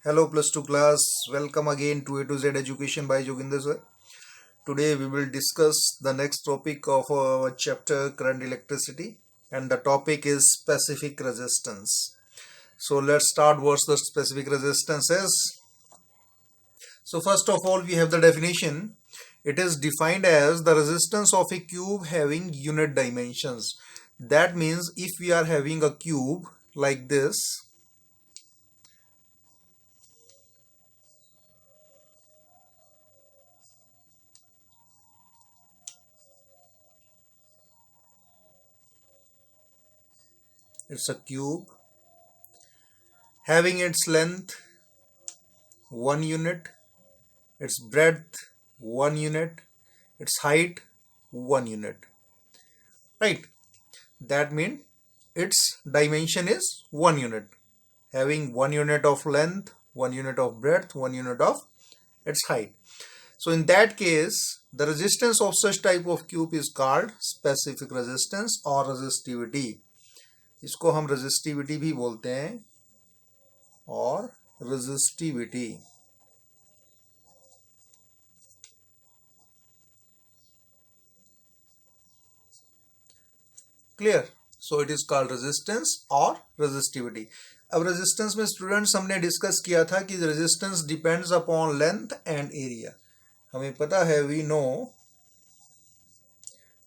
Hello plus 2 class, welcome again to A to Z Education by Joginder sir. Today we will discuss the next topic of our chapter current electricity, and the topic is specific resistance. So let's start what the specific resistance is. So first of all we have the definition. It is defined as the resistance of a cube having unit dimensions. That means if we are having a cube like this, it's a cube having its length 1 unit, its breadth 1 unit, its height 1 unit, right? That means its dimension is 1 unit, having 1 unit of length, 1 unit of breadth, 1 unit of its height. So in that case, the resistance of such type of cube is called specific resistance or resistivity. इसको हम resistivity भी बोलते हैं और resistivity. Clear? So it is called resistance और resistivity. अब resistance में students हमने डिस्कस किया था कि resistance depends upon length and area. हमें पता है, we know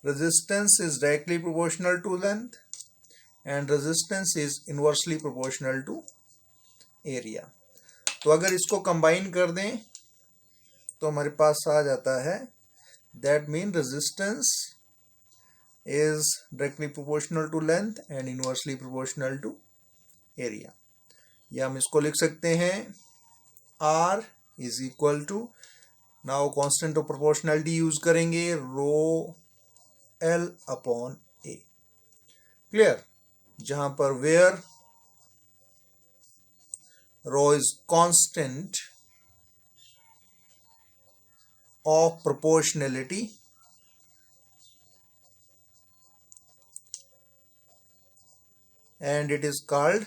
resistance is directly proportional to length and resistance is inversely proportional to area. तो अगर इसको कंबाइन कर दें तो हमारे पास आ जाता है, that mean resistance is directly proportional to length and inversely proportional to area. या हम इसको लिख सकते हैं R is equal to, now constant of proportionality use करेंगे, rho L upon A. Clear? जहां पर where rho is constant of proportionality and it is called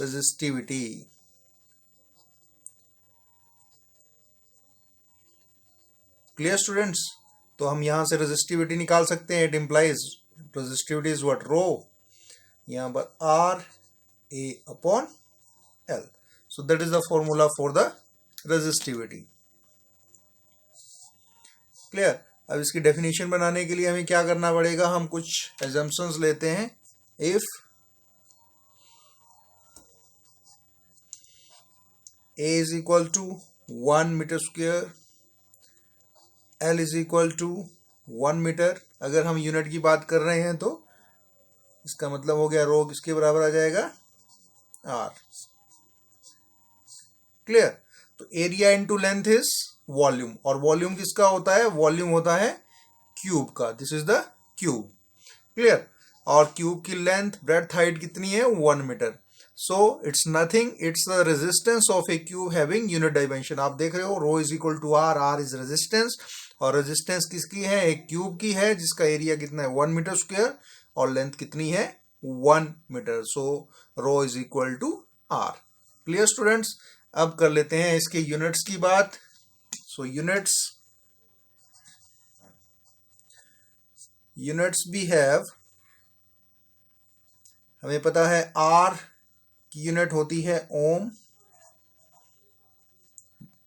resistivity. Clear students? तो हम यहां से रेजिस्टिविटी निकाल सकते हैं. It implies resistivity is what, rho, यहां पर R A upon L. So that is the formula for the resistivity. Clear? अब इसकी डेफिनेशन बनाने के लिए हमें क्या करना पड़ेगा, हम कुछ एजम्पशंस लेते हैं. If A is equal to 1 metre square, L is equal to 1 metre. अगर हम यूनिट की बात कर रहे हैं तो इसका मतलब हो गया रो किसके बराबर आ जाएगा, R. क्लियर? तो area into length is volume, और वॉल्यूम किसका होता है, वॉल्यूम होता है क्यूब का. This is the cube. Clear? और क्यूब की लेंथ, ब्रेड्थ, हाइट कितनी है, 1 metre. So it's nothing, it's the resistance of a cube having unit dimension. आप देख रहे हो, rho is equal to R, R is resistance, और रेजिस्टेंस किसकी है, एक क्यूब की है जिसका एरिया कितना है, 1 मीटर स्क्वायर, और लेंथ कितनी है, 1 metre. So rho is equal to R. Clear students? अब कर लेते हैं इसके यूनिट्स की बात. सो यूनिट्स भी हैव, हमें पता है आर की यूनिट होती है ओम,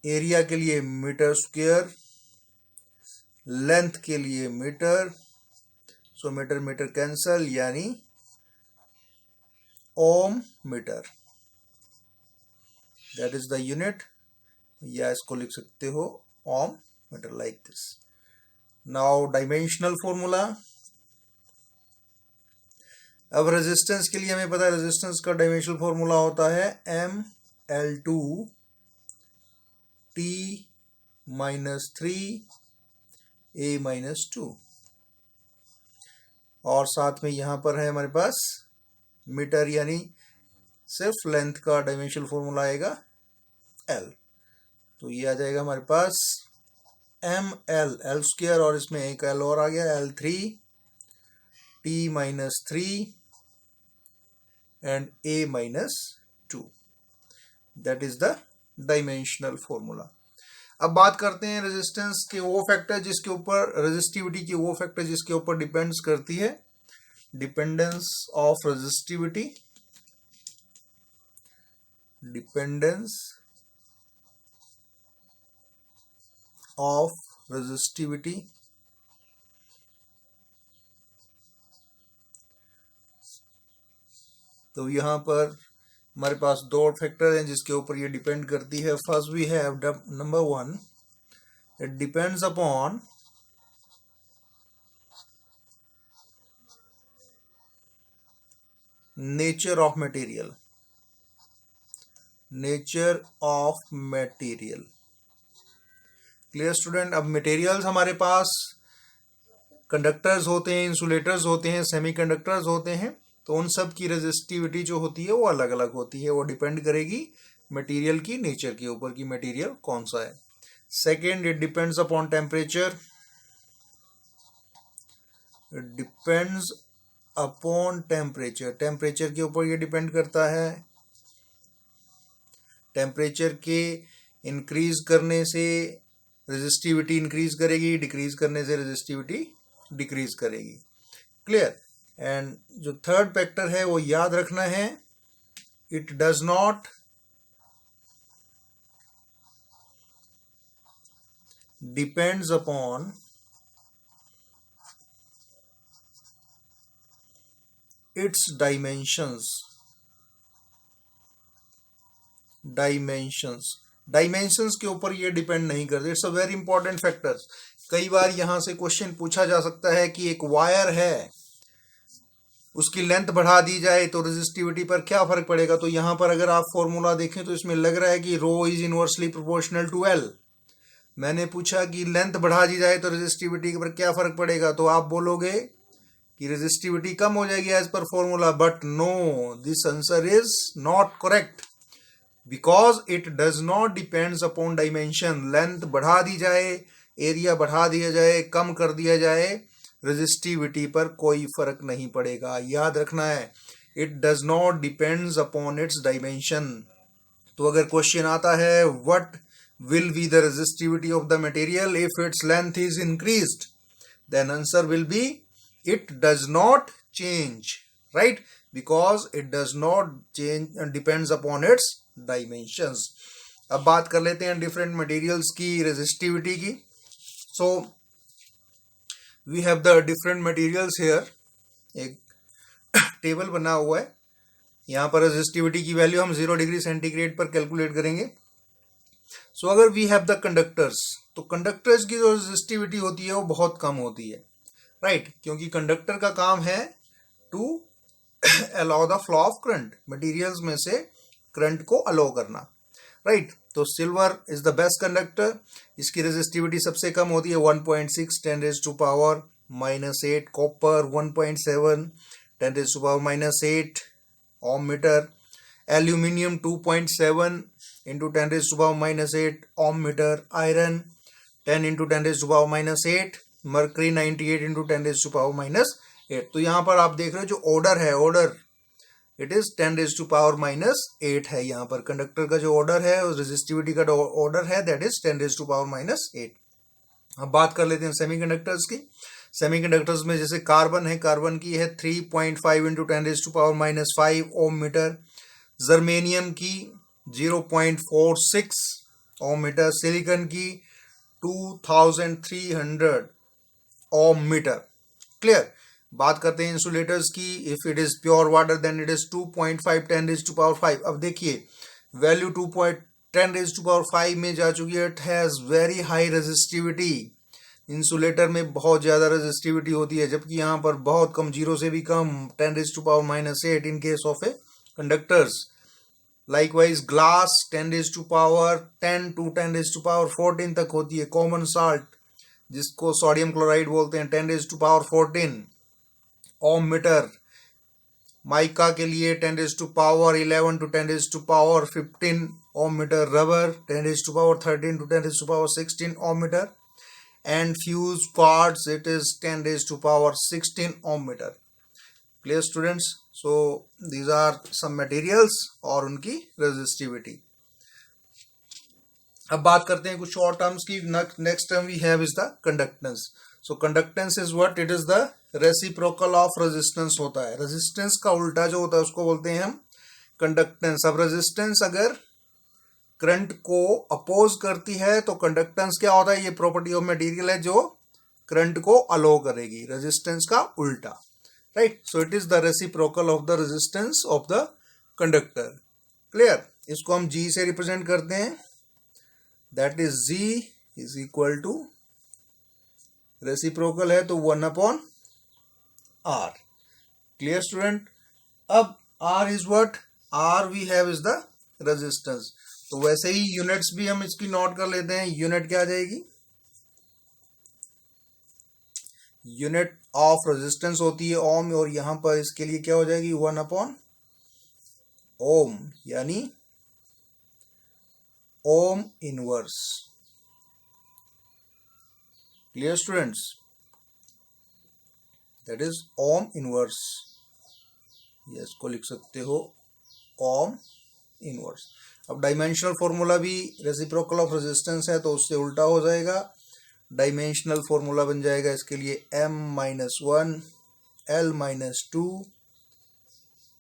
एरिया के लिए मीटर स्क्वायर, लेंथ के लिए metre. So metre metre cancel, यानी ohm metre. That is the unit, या इसको लिख सकते हो ohm metre like this. Now dimensional formula. अब रेजिस्टेंस के लिए हमें पता है, रेजिस्टेंस का डायमेंशनल फॉर्मूला होता है ML2 T - 3 A - 2, और साथ में यहां पर है हमारे पास मीटर, यानी सिर्फ लेंथ का डायमेंशनल फॉर्मूला आएगा L. तो ये आ जाएगा हमारे पास ML, L स्क्वायर, और इसमें एक L और आ गया, L3 T - 3 and A - 2. That is the dimensional formula. अब बात करते हैं रेजिस्टेंस के वो फैक्टर जिसके ऊपर, रेजिस्टिविटी के वो फैक्टर जिसके ऊपर डिपेंड्स करती है, dependence of resistivity, dependence of resistivity तो यहां पर हमारे पास दो फैक्टर हैं जिसके ऊपर ये डिपेंड करती है। First we have number 1, it depends upon nature of material, nature of material. Clear student? अब मटेरियल्स हमारे पास कंडक्टर्स होते हैं, इंसुलेटर्स होते हैं, सेमीकंडक्टर्स होते हैं, तो उन सब की रेजिस्टिविटी जो होती है वो अलग अलग होती है। वो डिपेंड करेगी मटेरियल की नेचर के ऊपर कि मटेरियल कौन सा है। Second, it depends upon temperature, it depends upon temperature, temperature के ऊपर ये डिपेंड करता है। टेम्परेचर के इंक्रीज करने से रेजिस्टिविटी इंक्रीज करेगी, डिक्रीज करने से रेजिस्टिविटी डिक्रीज करेगी। क्लियर? एंड जो थर्ड फैक्टर है वो याद रखना है, it does not depends upon its dimensions, dimensions के ऊपर ये डिपेंड नहीं करते। It's a very important factors. कई बार यहां से क्वेश्चन पूछा जा सकता है कि एक वायर है, उसकी लेंथ बढ़ा दी जाए तो रेजिस्टिविटी पर क्या फर्क पड़ेगा। तो यहां पर अगर आप फॉर्मूला देखें तो इसमें लग रहा है कि rho is inversely proportional to L. मैंने पूछा कि लेंथ बढ़ा दी जाए तो रेजिस्टिविटी पर क्या फर्क पड़ेगा, तो आप बोलोगे कि रेजिस्टिविटी कम हो जाएगी as per formula, but no, this answer is not correct because it does not depends upon dimension. Length बढ़ा दी जाए, एरिया बढ़ा दिया जाए, कम कर दिया जाए, रेजिस्टिविटी पर कोई फर्क नहीं पड़ेगा। याद रखना है, it does not depends upon its dimension. तो अगर क्वेश्चन आता है what will be the resistivity of the material if its length is increased, then answer will be it does not change, right, because it does not change, depends upon its dimensions. अब बात कर लेते हैं different materials की resistivity की। So we have the different materials here. एक table बना हुआ है, यहाँ पर रेजिस्टिविटी की वैल्यू हम 0 डिग्री सेंटीग्रेड पर कैलकुलेट करेंगे। सो अगर वी हैव द कंडक्टर्स, तो कंडक्टर्स की जो रेजिस्टिविटी होती है वो बहुत कम होती है, राइट, क्योंकि कंडक्टर का काम है to allow the flow of current, materials में से करंट को अलाउ करना, राइट। तो silver is the best conductor, इसकी रेजिस्टिविटी सबसे कम होती है 1.6 10⁻⁻⁸, copper 1.7 10⁻⁻8 ohm metre, aluminium 2.7 into 10⁻⁸ ohm metre, iron 10 into 10⁻⁸, mercury 98 into 10⁻⁸। तो यहाँ पर आप देख रहे हो जो ऑर्डर है, ऑर्डर इट इज 10⁻⁸ है। यहाँ पर कंडक्टर का जो ऑर्डर है, रेजिस्टिविटी का ऑर्डर है, दैट इज 10⁻⁸। अब बात कर लेते हैं सेमीकंडक्टर्स की। सेमीकंडक्टर्स में जैसे कार्बन है, कार्बन की है 3.5 into 10⁻⁵ ओम मीटर, जर्मेनियम की 0.46 ओम मीटर, सिलिकॉन की 2300 ओम मीटर। क्लियर? बात करते हैं इंसुलेटर्स की। If it is pure water then it is 2.5 10⁻⁵। अब देखिए वैल्यू 2.10⁻⁵ में जा चुकी है। It has very high resistivity. Insulator में बहुत ज्यादा रेजिस्टिविटी होती है, जबकि यहाँ पर बहुत कम, 0 से भी कम, 10⁻⁻8 in case of A conductors. Likewise glass 10⁻10 to 10⁻14 तक होती है। कॉमन साल्ट जिसको सोडियम क्लोराइड बोलते हैं 10⁻14 ओम मीटर। माइका के लिए 10⁻11 to 10⁻15 ohm metre. Rubber 10⁻13 to 10⁻16 ohm metre. And fused quartz it is 10⁻16 ohm metre. Clear students? So these are some materials और उनकी रेजिस्टिविटी। अब बात करते हैं कुछ और टर्म्स की. Next term we have is the conductance. So conductance is what? It is the reciprocal of resistance होता है. रेजिस्टेंस का उल्टा जो होता है उसको बोलते हैं हम कंडक्टेंस. अब रेजिस्टेंस अगर करंट को अपोज करती है तो कंडक्टेंस क्या होता है? ये प्रॉपर्टी ऑफ मटेरियल है जो करंट को अलो करेगी. रेजिस्टेंस का उल्टा, right. So it is the reciprocal of the resistance of the conductor. Clear? इसको हम G से रिप्रेजेंट करते हैं. That is G is equal to, reciprocal है तो 1/R. Clear student? अब R is what? R we have is the resistance. तो वैसे ही यूनिट्स भी हम इसकी नोट कर लेते हैं. यूनिट क्या आ जाएगी? यूनिट ऑफ रेजिस्टेंस होती है ओम, और यहां पर इसके लिए क्या हो जाएगी? 1/ओम, यानी ohm inverse. Clear students? That is ohm inverse. ये इसको लिख सकते हो ओम इनवर्स. अब डायमेंशनल फॉर्मूला भी रेसिप्रोकल ऑफ रेजिस्टेंस है तो उससे उल्टा हो जाएगा. डायमेंशनल फॉर्मूला बन जाएगा इसके लिए M-1 L-2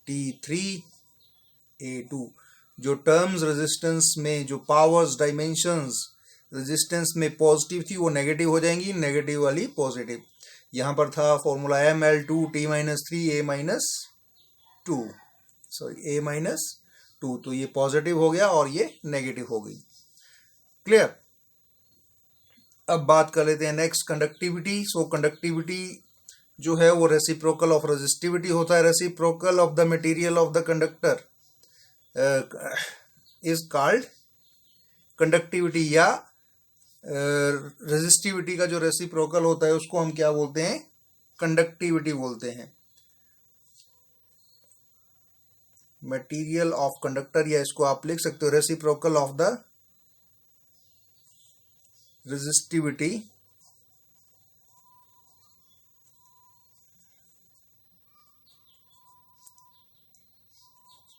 T3 A2. जो टर्म्स रेजिस्टेंस में, जो पावर्स डायमेंशंस रेजिस्टेंस में पॉजिटिव थी वो नेगेटिव हो जाएंगी, नेगेटिव वाली पॉजिटिव. यहां पर था formula ML2 T-3 A-2, sorry A-2, तो ये पॉजिटिव हो गया और ये नेगेटिव हो गई. क्लियर? अब बात कर लेते हैं नेक्स्ट, कंडक्टिविटी. सो कंडक्टिविटी जो है वो रेसिप्रोकल ऑफ रेजिस्टिविटी होता है. Reciprocal of the material of the conductor is called conductivity, या रेजिस्टिविटी का जो रेसिप्रोकल होता है उसको हम क्या बोलते हैं? कंडक्टिविटी बोलते हैं. मटेरियल ऑफ कंडक्टर, या इसको आप लिख सकते हो reciprocal of the resistivity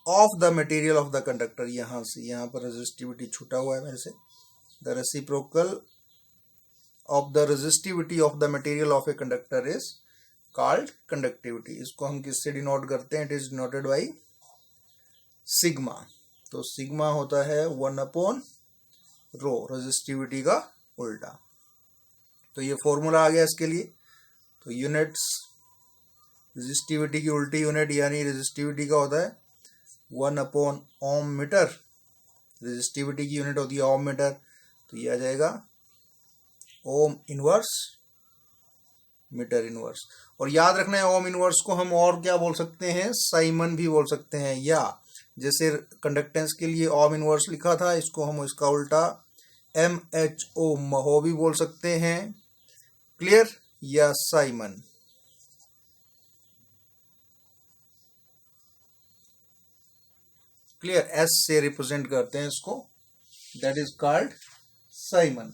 of the material of the conductor. यहां से यहां पर resistivity छूटा हुआ है मेरे से. The reciprocal of the resistivity of the material of a conductor is called conductivity. इसको हम किससे डिनोट करते हैं? It is denoted by sigma. तो सिग्मा होता है 1/ρ, रेजिस्टिविटी का उल्टा. तो ये फॉर्मूला आ गया इसके लिए. तो यूनिट्स, रेजिस्टिविटी की उल्टी यूनिट यानी रेजिस्टिविटी का होता है 1/ओम मीटर. रेजिस्टिविटी की यूनिट होती है ओम मीटर. तो ये आ जाएगा ओम इनवर्स मीटर इनवर्स. और याद रखना है ओम इनवर्स को हम और क्या बोल सकते हैं? साइमन भी बोल सकते हैं. या जैसे कंडक्टेंस के लिए ओम इनवर्स लिखा था, इसको हम इसका उल्टा MHO महो भी बोल सकते हैं. क्लियर? या साइमन. क्लियर? S से रिप्रेजेंट करते हैं इसको. That is called Simon.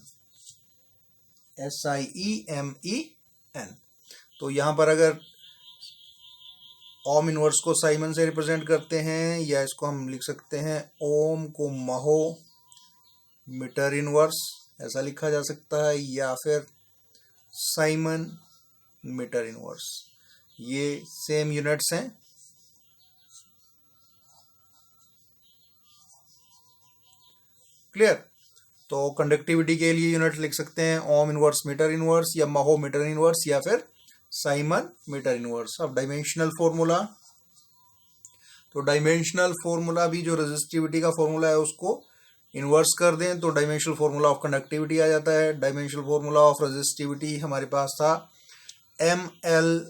SIEMEN. तो यहां पर अगर ओम इनवर्स को साइमन से रिप्रेजेंट करते हैं, या इसको हम लिख सकते हैं ओम को महो मीटर इनवर्स, ऐसा लिखा जा सकता है, या फिर साइमन मीटर इनवर्स. ये सेम यूनिट्स हैं. क्लियर? तो कंडक्टिविटी के लिए यूनिट लिख सकते हैं ओम इनवर्स मीटर इनवर्स, या महो मीटर इनवर्स, या फिर साइमन मीटर इनवर्स. अब डायमेंशनल फॉर्मूला. तो डायमेंशनल फॉर्मूला भी जो रेजिस्टिविटी का फॉर्मूला है उसको इन्वर्स कर दें तो डायमेंशनल फॉर्मूला ऑफ कंडक्टिविटी आ जाता है. डायमेंशनल फॉर्मूला ऑफ रेजिस्टिविटी हमारे पास था ML,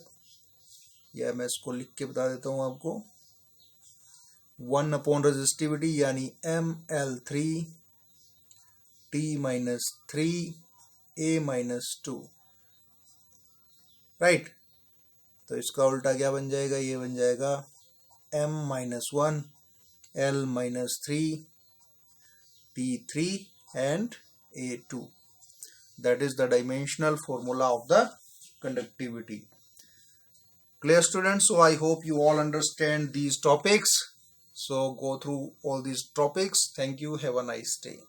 या मैं इसको लिख के बता देता हूं आपको, 1 रेजिस्टिविटी यानी ML3 T-3 A-2. राइट? तो इसका उल्टा क्या बन जाएगा? ये बन जाएगा M-1 L-3 T3 and A2. That is the dimensional formula of the conductivity. Clear students? So I hope you all understand these topics. So go through all these topics. Thank you. Have a nice day.